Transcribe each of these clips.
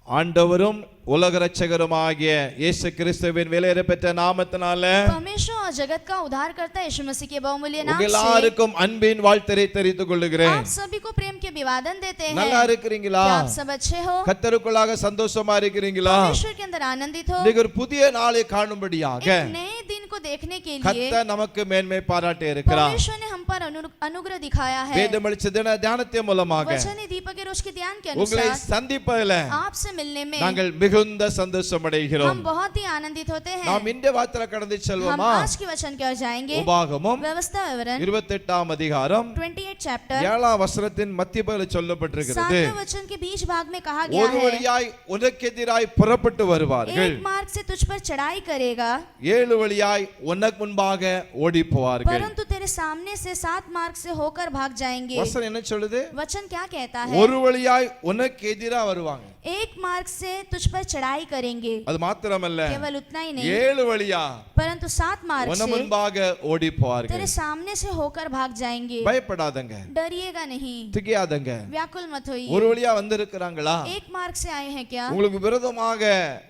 ஆண்டவரும் உலக இரட்சகருமாகிய இயேசு கிறிஸ்துவின் விலையேற பெற்ற நாமத்தினாலே परमेश्वर और जगत का उद्धार करता यीशु मसीह के बहुमूल्य नाम से எல்லாருக்கும் அன்பின் வாழ்த்தை தெரிவித்துக் கொள்கிறேன். आप सभी को प्रेम के अभिवादन देते हैं. நல்லா இருக்கிறீங்களா? क्या आप सब अच्छे हो? கர்த்தருக்குள்ளாக சந்தோஷமா இருக்கிறீங்களா? परमेश्वर के अंदर आनंदित हो? இன்னைக்கு ஒரு புதிய நாளை காணும்படியாக एक नए दिन को देखने के लिए கர்த்தர் நமக்கு மேன்மை பாராட்டி இருக்கிறார். परमेश्वर ने हम पर अनुग्रह दिखाया है. வேதமளிச்ச தியானத்தின் மூலமாக वचन दीपक के रोज के ध्यान के உங்களை अनुसार சந்திப்பதில் आपसे मिलने में நாங்கள் மிகுந்த சந்தோஷம் அடைகிறோம். हम बहुत ही आनंदित होते हैं. நாம் இந்த வார்த்தையில கடந்து हम செல்வோமா? आज के वचन की ओर जाएंगे. உபாகமம் व्यवस्था विवरण 28ஆம் அதிகாரம் 28 चैप्टर 7ஆம் வசனத்தின் மத்திய பகுதியில் சொல்லப்பட்டிருக்கிறது. 7वें वचन के बीच भाग में कहा गया ஒரு है வழியாய் உனக்கு எதிராய் புறப்பட்டு வருவார்கள், एक मार्ग से तुझ पर चढ़ाई करेगा, ஏழு வழியாய் உனக்கு முன்பாக ஓடி போவார்கள். परंतु तेरे सामने से 7 मार्ग से होकर भाग जाएंगे. வசனம் என்ன சொல்லுது? वचन क्या कहता है? ஒரு வழியாய் உனக்கு எதிரா வருவாங்க. एक मार्ग से तुझ पर चढ़ाई करेंगे. அது மாத்திரமல்ல, केवल उतना ही नहीं, ஏழு வழியா परंतु 7 मार्ग உன से முன்பாக ஓடி போவார்கள். तेरे सामने से होकर भाग जाएंगे. பயப்படாதங்க, डरिएगा नहीं, திகையாதங்க. व्याकुल मत ஒரு होइए. வழியா வந்திருக்கிறாங்களா? एक मार्ग से आए हैं क्या? உங்களுக்கு விரோதமாக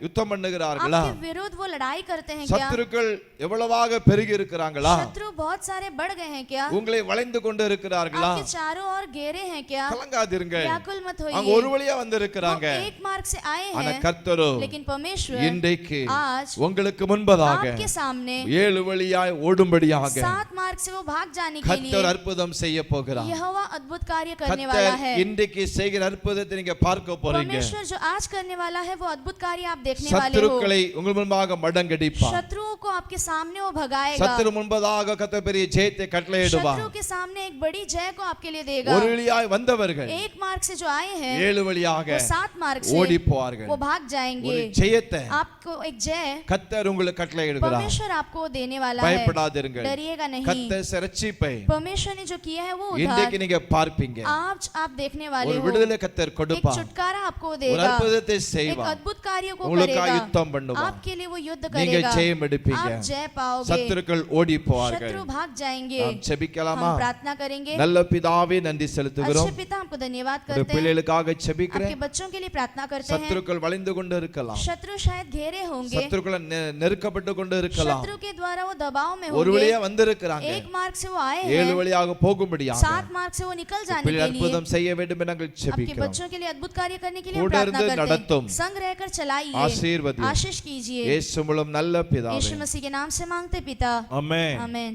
யுத்தம் பண்ணுகிறார்களா? आपके विरोध वो लड़ाई करते हैं क्या? சத்துருக்கள் எவ்வளவாக பெருகி இருக்கிறாங்களா? शत्रु बहुत सारे बढ़ गए हैं क्या? உங்களை வளைந்து கொண்டு இருக்கிறார்களா? आपके चारों ओर घेरे हैं क्या? கலங்காதீருங்க, व्याकुल मत அவங்க होइए. ஒரு வழியா வந்திருக்கிறாங்க. वो एक मार्ग से आए ஆனா हैं, கர்த்தரோ लेकिन परमेश्वर இன்றைக்கு आज உங்களுக்கு முன்பதாக आपके सामने ஏழு வழியாய் ஓடும்படியாக 7 मार्ग से वो भाग जाने के கர்த்தர் लिए அற்புதம் செய்ய போகிறார். यहोवा अद्भुत कार्य करने वाला கர்த்தர் है. இன்றைக்கு செய்கிற அற்புதத்தை நீங்க பார்க்க போறீங்க. परमेश्वर जो आज करने वाला है वो अद्भुत कार्य आप देखने वाले हो. சத்துருக்களை உங்கள் முன்பாக மடங்கடிப்பார். शत्रुओं को आपके सामने वो भगाएगा. சத்துரு முன்பதாக கர்த்தர் பெரிய ஜெயத்தை கட்டளையிடுவார். शत्रु के सामने एक बड़ी जय को आपके लिए देगा. ஒரு வழியாய் வந்தவர்கள் एक मार्ग से जो आए हैं ஏழு வழியாக वो 7 मार्ग से ஓடி போவார்கள். वो भाग जाएंगे. ஒரு ஜெயத்தை आपको एक जय கர்த்தர் உங்களுக்கு கட்டளையிடுகிறார். परमेश्वर आपको देने वाला है. பயப்படாதீர்கள், डरिएगा नहीं. கர்த்தர் ரட்சிப்பை परमेश्वर ने जो किया है वो இன்றைக்கு उद्धार நீங்க பார்ப்பீங்க. आप देखने वाले ஒரு हो. விடுதலை கர்த்தர் एक கொடுப்பார். छुटकारा आपको ஒரு देगा. அற்புதத்தை एक செய்வார். अद्भुत कार्य को உங்களுக்காக करेगा. யுத்தம் பண்ணுவார். आपके लिए वो युद्ध நீங்க करेगा. ஜெயம் எடுப்பீங்க. आप जय पाओगे. சத்துருக்கள் ஓடி போவார்கள். शत्रु भाग जाएंगे. நாம் ஜெபிக்கலாமா? हम प्रार्थना करेंगे. நல்ல பிதாவே, நன்றி செலுத்துகிறோம். अच्छे पिता, हमको धन्यवाद ஒரு करते हैं. பிள்ளைகளுக்காக आपके ஜெபிக்கிறேன். बच्चों के लिए प्रार्थना करते हैं. சத்துருக்கள் வளைந்து கொண்டு இருக்கலாம், शत्रु शायद घेरे होंगे. சத்துருக்கள் நெருக்கப்பட்டு கொண்டு இருக்கலாம். शत्रु के द्वारा वो दबाव में ஒரு होंगे. வழியா வந்திருக்கிறாங்க, एक मार्ग से वो आए ஏழு हैं. வழியாக போகும்படியாக 7 मार्ग से वो निकल जाने பிள்ளை के लिए அற்புதம் செய்ய வேண்டும் என நாங்கள் आपके ஜெபிக்கிறோம். बच्चों के लिए अद्भुत कार्य करने के लिए हम கூட प्रार्थना இருந்து करते நடத்தும். हैं. संग रहकर चलाइए, ஆசீர்வதியும். आशीष कीजिए. இயேசு மூலம் நல்ல பிதாவே, यीशु मसीह के नाम से मांगते पिता, ஆமென். आमेन.